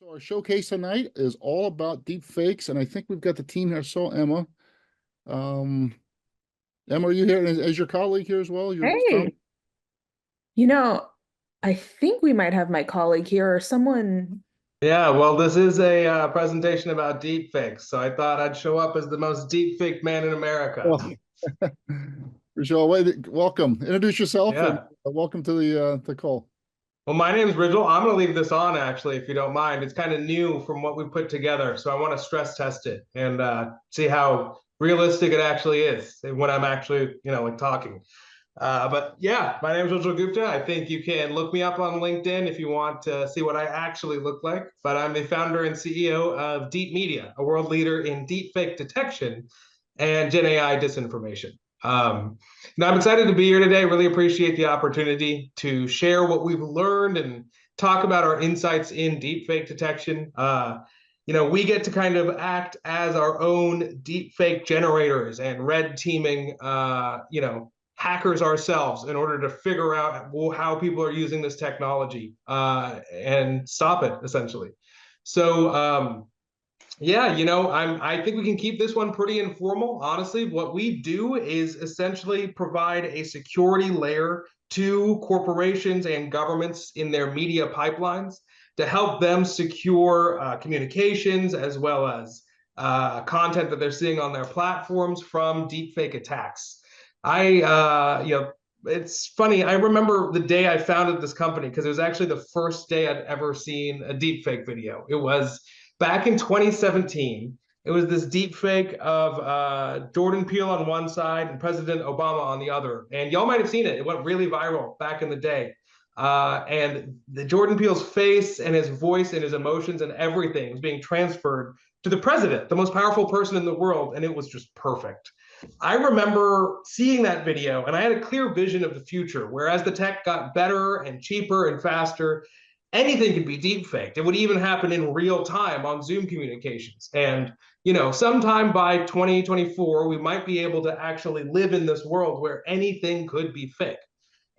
So our showcase tonight is all about deep fakes, and I think we've got the team here. So Emma, um, Emma, are you here as your colleague here as well? Your Hey, you know, I think we might have my colleague here or someone. Yeah, well, this is a presentation about deepfakes, so I thought I'd show up as the most deepfake man in America. well, Rochelle, welcome. Introduce yourself and Yeah. welcome to the call. Well, my name's Rigel. I'm going to leave this on, actually, if you don't mind. It's kind of new from what we put together, so I want to stress test it and see how realistic it actually is when I'm actually, like talking. But yeah, my name is Rachel Gupta. I think you can look me up on LinkedIn if you want to see what I actually look like. But I'm the founder and CEO of Deep Media, a world leader in deepfake detection and GenAI disinformation. Now I'm excited to be here today. Really appreciate the opportunity to share what we've learned and talk about our insights in deepfake detection. We get to kind of act as our own deepfake generators and red teaming, hackers ourselves in order to figure out how people are using this technology and stop it, essentially. So, I think we can keep this one pretty informal. Honestly, what we do is essentially provide a security layer to corporations and governments in their media pipelines to help them secure communications as well as content that they're seeing on their platforms from deepfake attacks. It's funny. I remember the day I founded this company because it was actually the first day I'd ever seen a deepfake video. It was back in 2017. It was this deepfake of Jordan Peele on one side and President Obama on the other. And y'all might have seen it. It went really viral back in the day. And the Jordan Peele's face and his voice and his emotions and everything was being transferred to the president, the most powerful person in the world. And it was just perfect. I remember seeing that video and I had a clear vision of the future, where as the tech got better and cheaper and faster, anything could be deepfaked. It would even happen in real time on Zoom communications. And, sometime by 2024, we might be able to actually live in this world where anything could be fake.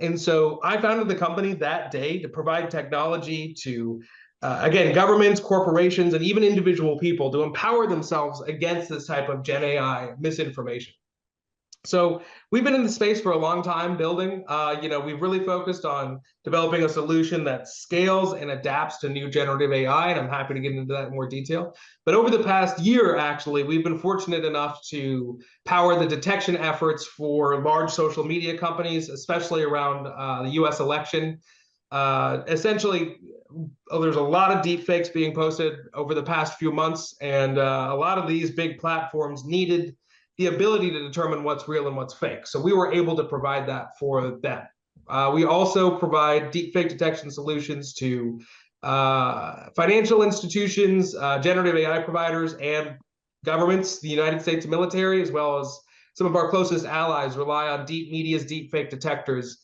And so I founded the company that day to provide technology to, again, governments, corporations, and even individual people to empower themselves against this type of Gen AI misinformation. So we've been in the space for a long time building. We've really focused on developing a solution that scales and adapts to new generative AI, and I'm happy to get into that in more detail. But over the past year, actually, we've been fortunate enough to power the detection efforts for large social media companies, especially around the US election. Essentially, there's a lot of deepfakes being posted over the past few months, and a lot of these big platforms needed the ability to determine what's real and what's fake. So we were able to provide that for them. We also provide deepfake detection solutions to financial institutions, generative AI providers, and governments. The United States military, as well as some of our closest allies, rely on Deep Media's deepfake detectors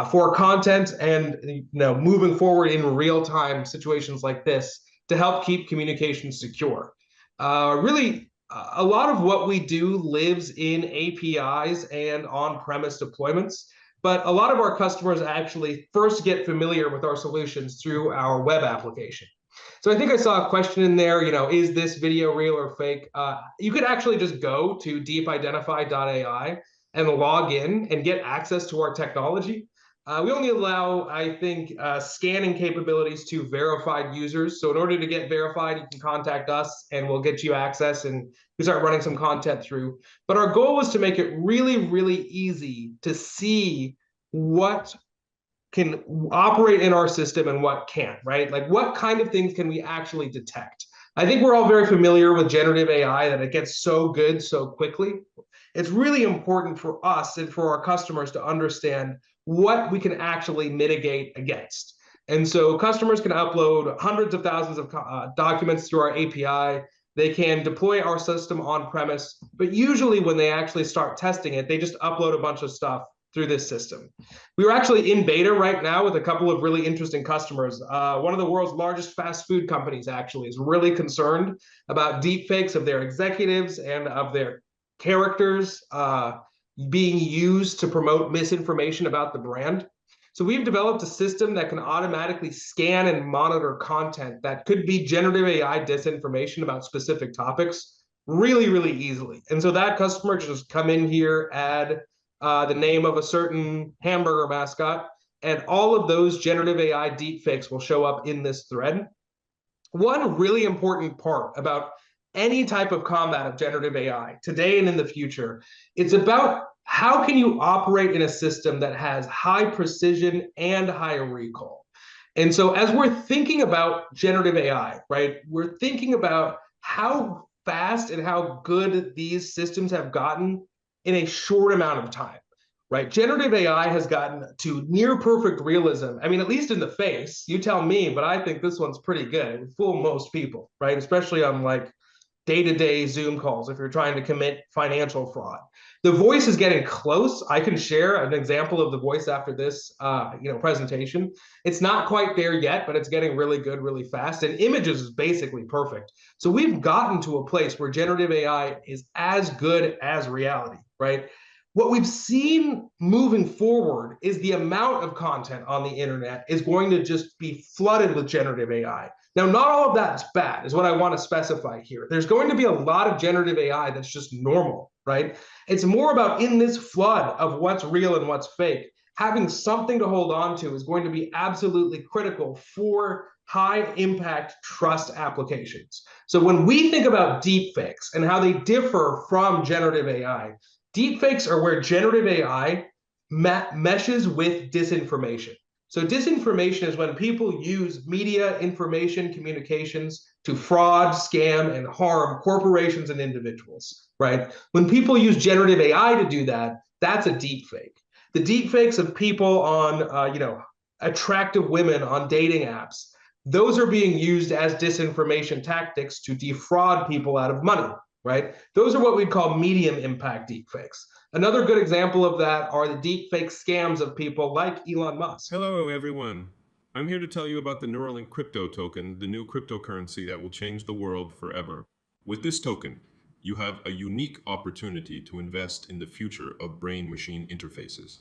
for content and moving forward in real-time situations like this to help keep communications secure. Really, a lot of what we do lives in APIs and on-premise deployments, but a lot of our customers actually first get familiar with our solutions through our web application. So I think I saw a question in there, is this video real or fake? You could actually just go to deepidentify.ai and log in and get access to our technology. We only allow, I think, scanning capabilities to verified users. So in order to get verified, you can contact us and we'll get you access and we start running some content through. But our goal was to make it really, really easy to see what can operate in our system and what can't, right? Like what kind of things can we actually detect? I think we're all very familiar with generative AI, that it gets so good so quickly. It's really important for us and for our customers to understand what we can actually mitigate against. And so customers can upload hundreds of thousands of documents through our API. They can deploy our system on premise, but usually when they actually start testing it, they just upload a bunch of stuff through this system. We are actually in beta right now with a couple of really interesting customers. One of the world's largest fast food companies actually is really concerned about deepfakes of their executives and of their characters being used to promote misinformation about the brand. So we've developed a system that can automatically scan and monitor content that could be generative AI disinformation about specific topics really, really easily. And so that customer just come in here, add the name of a certain hamburger mascot, and all of those generative AI deepfakes will show up in this thread. One really important part about any type of combat of generative AI today and in the future, it's about how can you operate in a system that has high precision and high recall. And so as we're thinking about generative AI, right, we're thinking about how fast and how good these systems have gotten in a short amount of time, right? Generative AI has gotten to near perfect realism. I mean, at least in the face, you tell me, but I think this one's pretty good. It would fool most people, right? Especially on like day-to-day Zoom calls if you're trying to commit financial fraud. The voice is getting close. I can share an example of the voice after this presentation. It's not quite there yet, but it's getting really good really fast. And images is basically perfect. So we've gotten to a place where generative AI is as good as reality, right? What we've seen moving forward is the amount of content on the internet is going to just be flooded with generative AI. Now, not all of that's bad, is what I want to specify here. There's going to be a lot of generative AI that's just normal, right? It's more about in this flood of what's real and what's fake, having something to hold on to is going to be absolutely critical for high impact trust applications. So when we think about deepfakes and how they differ from generative AI, deepfakes are where generative AI meshes with disinformation. So disinformation is when people use media, information, communications to fraud, scam, and harm corporations and individuals, right? When people use generative AI to do that, that's a deepfake. The deepfakes of people on, attractive women on dating apps, those are being used as disinformation tactics to defraud people out of money, right? Those are what we'd call medium impact deepfakes. Another good example of that are the deepfake scams of people like Elon Musk. Hello, everyone. I'm here to tell you about the Neuralink crypto token, the new cryptocurrency that will change the world forever. With this token, you have a unique opportunity to invest in the future of brain-machine interfaces.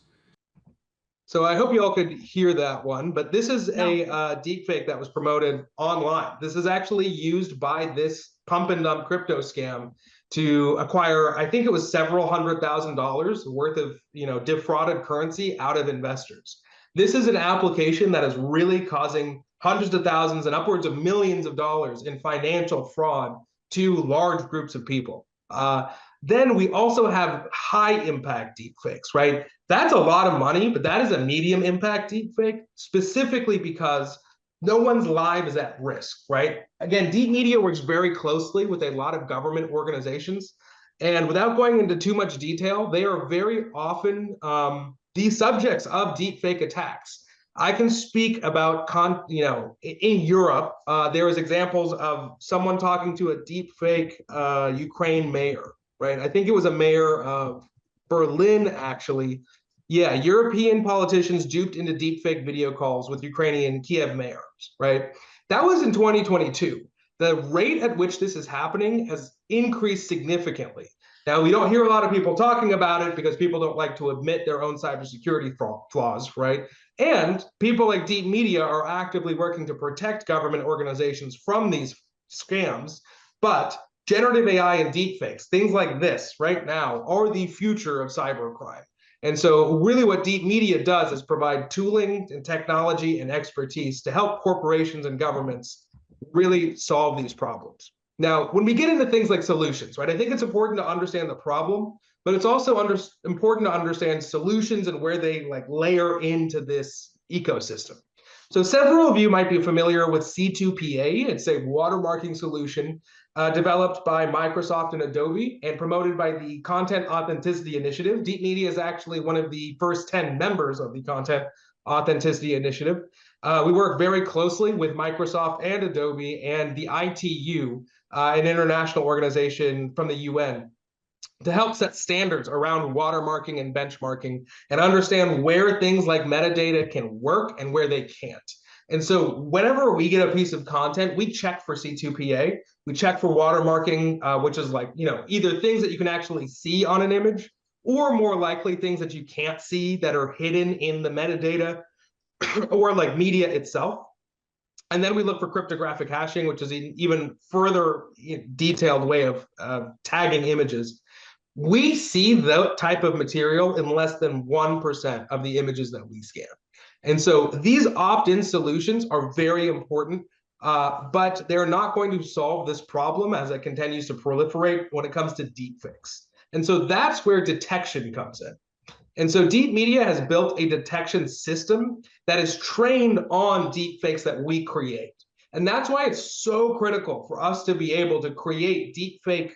So I hope you all could hear that one, but this is a deepfake that was promoted online. This is actually used by this pump and dump crypto scam to acquire, I think it was several $100,000 worth of defrauded currency out of investors. This is an application that is really causing hundreds of thousands and upwards of millions of dollars in financial fraud to large groups of people. Then we also have high impact deepfakes, right? That's a lot of money, but that is a medium impact deepfake, specifically because no one's life is at risk, right? Again, Deep Media works very closely with a lot of government organizations. And without going into too much detail, they are very often the subjects of deepfake attacks. I can speak about, in Europe, there is examples of someone talking to a deepfake Ukraine mayor, right? I think it was a mayor of Berlin, actually. Yeah, European politicians duped into deepfake video calls with Ukrainian Kiev mayors, right? That was in 2022. The rate at which this is happening has increased significantly. Now, we don't hear a lot of people talking about it because people don't like to admit their own cybersecurity flaws, right? And people like Deep Media are actively working to protect government organizations from these scams. But generative AI and deepfakes, things like this right now, are the future of cybercrime. And so really what Deep Media does is provide tooling and technology and expertise to help corporations and governments really solve these problems. Now, when we get into things like solutions, right, I think it's important to understand the problem, but it's also important to understand solutions and where they layer into this ecosystem. So several of you might be familiar with C2PA. It's a watermarking solution developed by Microsoft and Adobe and promoted by the Content Authenticity Initiative. Deep Media is actually one of the first 10 members of the Content Authenticity Initiative. We work very closely with Microsoft and Adobe and the ITU, an international organization from the UN, to help set standards around watermarking and benchmarking and understand where things like metadata can work and where they can't. And so whenever we get a piece of content, we check for C2PA, we check for watermarking, which is either things that you can actually see on an image or more likely things that you can't see that are hidden in the metadata. or like media itself. And then we look for cryptographic hashing, which is an even further detailed way of tagging images. We see that type of material in less than 1% of the images that we scan. And so these opt-in solutions are very important, but they're not going to solve this problem as it continues to proliferate when it comes to deepfakes. And so that's where detection comes in. And so Deep Media has built a detection system that is trained on deepfakes that we create. And that's why it's so critical for us to be able to create deepfake,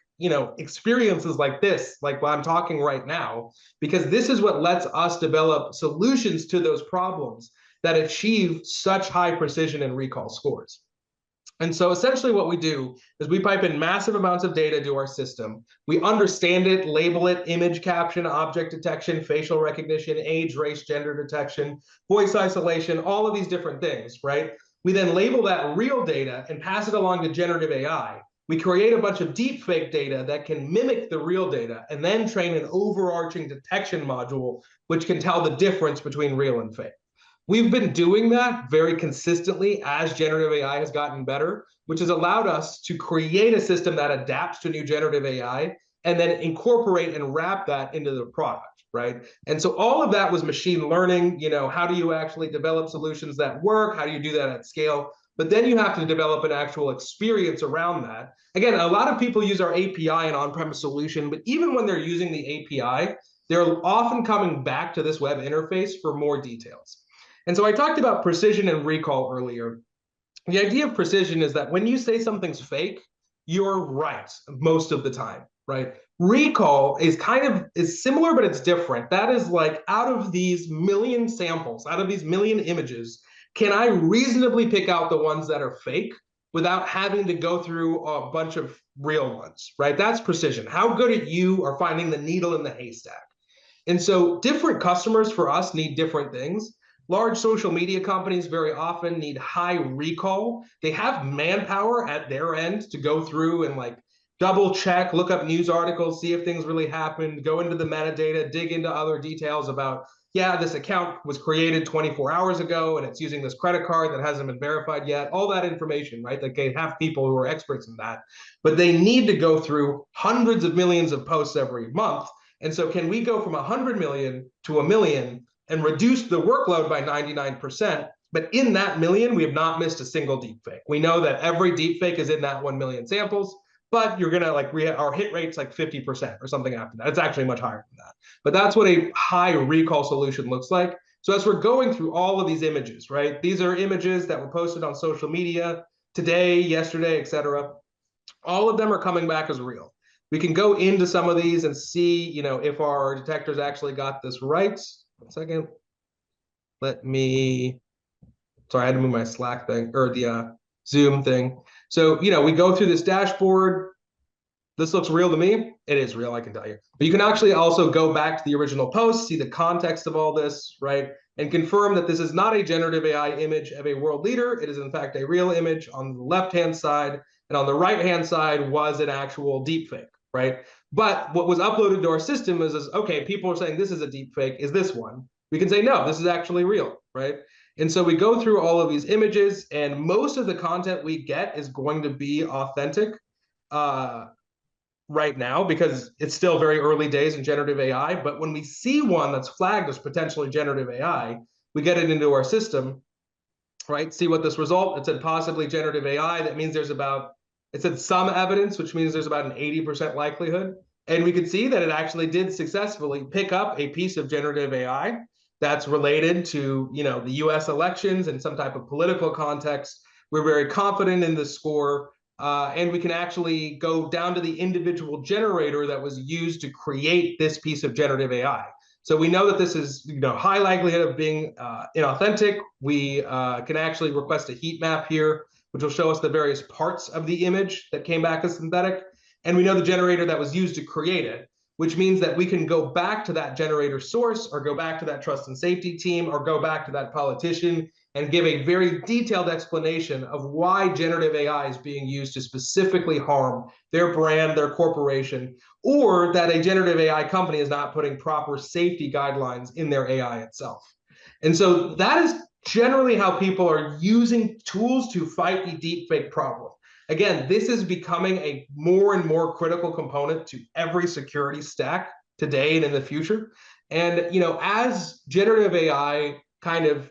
experiences like this, like what I'm talking right now, because this is what lets us develop solutions to those problems that achieve such high precision and recall scores. And so essentially what we do is we pipe in massive amounts of data to our system. We understand it, label it, image caption, object detection, facial recognition, age, race, gender detection, voice isolation, all of these different things, right? We then label that real data and pass it along to generative AI. We create a bunch of deepfake data that can mimic the real data and then train an overarching detection module, which can tell the difference between real and fake. We've been doing that very consistently as generative AI has gotten better, which has allowed us to create a system that adapts to new generative AI and then incorporate and wrap that into the product, right? And so all of that was machine learning. How do you actually develop solutions that work? How do you do that at scale? But then you have to develop an actual experience around that. Again, a lot of people use our API and on-premise solution, but even when they're using the API, they're often coming back to this web interface for more details. And so I talked about precision and recall earlier. The idea of precision is that when you say something's fake, you're right most of the time, right? Recall is similar, but it's different. That is like, out of these million samples, out of these million images, can I reasonably pick out the ones that are fake without having to go through a bunch of real ones, right? That's precision. How good at you are finding the needle in the haystack. And so different customers for us need different things. Large social media companies very often need high recall. They have manpower at their end to go through and double check, look up news articles, see if things really happened, go into the metadata, dig into other details about, yeah, this account was created 24 hours ago and it's using this credit card that hasn't been verified yet. All that information, right? Like, they have people who are experts in that, but they need to go through hundreds of millions of posts every month. And so can we go from 100 million to 1 million and reduce the workload by 99%, but in that million, we have not missed a single deepfake. We know that every deepfake is in that 1 million samples, but you're gonna our hit rate's like 50% or something after that. It's actually much higher than that. But that's what a high recall solution looks like. So as we're going through all of these images, right? These are images that were posted on social media today, yesterday, etc. All of them are coming back as real. We can go into some of these and see, if our detectors actually got this right. 1 second. Sorry, I had to move my Slack thing or the Zoom thing. So, we go through this dashboard. This looks real to me. It is real, I can tell you. But you can actually also go back to the original post, see the context of all this, right? And confirm that this is not a generative AI image of a world leader. It is, in fact, a real image on the left-hand side. And on the right-hand side was an actual deepfake, right? But what was uploaded to our system is okay, people are saying this is a deepfake. Is this one? We can say, no, this is actually real, right? And so we go through all of these images, and most of the content we get is going to be authentic right now, because it's still very early days in generative AI. But when we see one that's flagged as potentially generative AI, we get it into our system, right? See what this result, it said possibly generative AI. That means it said some evidence, which means there's about an 80% likelihood. And we could see that it actually did successfully pick up a piece of generative AI that's related to, the US elections and some type of political context. We're very confident in the score. And we can actually go down to the individual generator that was used to create this piece of generative AI. So we know that this is, high likelihood of being inauthentic. We can actually request a heat map here, which will show us the various parts of the image that came back as synthetic. And we know the generator that was used to create it, which means that we can go back to that generator source, or go back to that trust and safety team, or go back to that politician and give a very detailed explanation of why generative AI is being used to specifically harm their brand, their corporation, or that a generative AI company is not putting proper safety guidelines in their AI itself. And so that is generally how people are using tools to fight the deepfake problem. Again, this is becoming a more and more critical component to every security stack today and in the future. And as generative AI kind of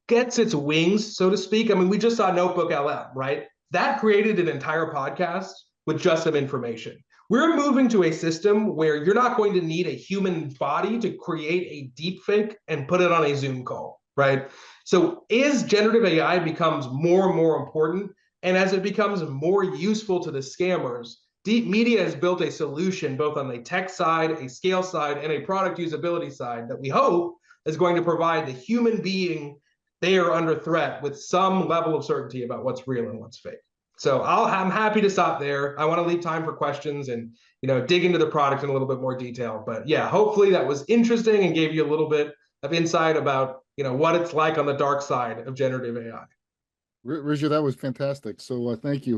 gets its wings, so to speak, I mean, we just saw Notebook LM, right? That created an entire podcast with just some information. We're moving to a system where you're not going to need a human body to create a deepfake and put it on a Zoom call, right? So as generative AI becomes more and more important, and as it becomes more useful to the scammers, Deep Media has built a solution both on the tech side, a scale side, and a product usability side that we hope is going to provide the human being there under threat with some level of certainty about what's real and what's fake. So I'm happy to stop there. I want to leave time for questions and dig into the product in a little bit more detail. But yeah, hopefully that was interesting and gave you a little bit of insight about what it's like on the dark side of generative AI. Rizja, that was fantastic. So thank you.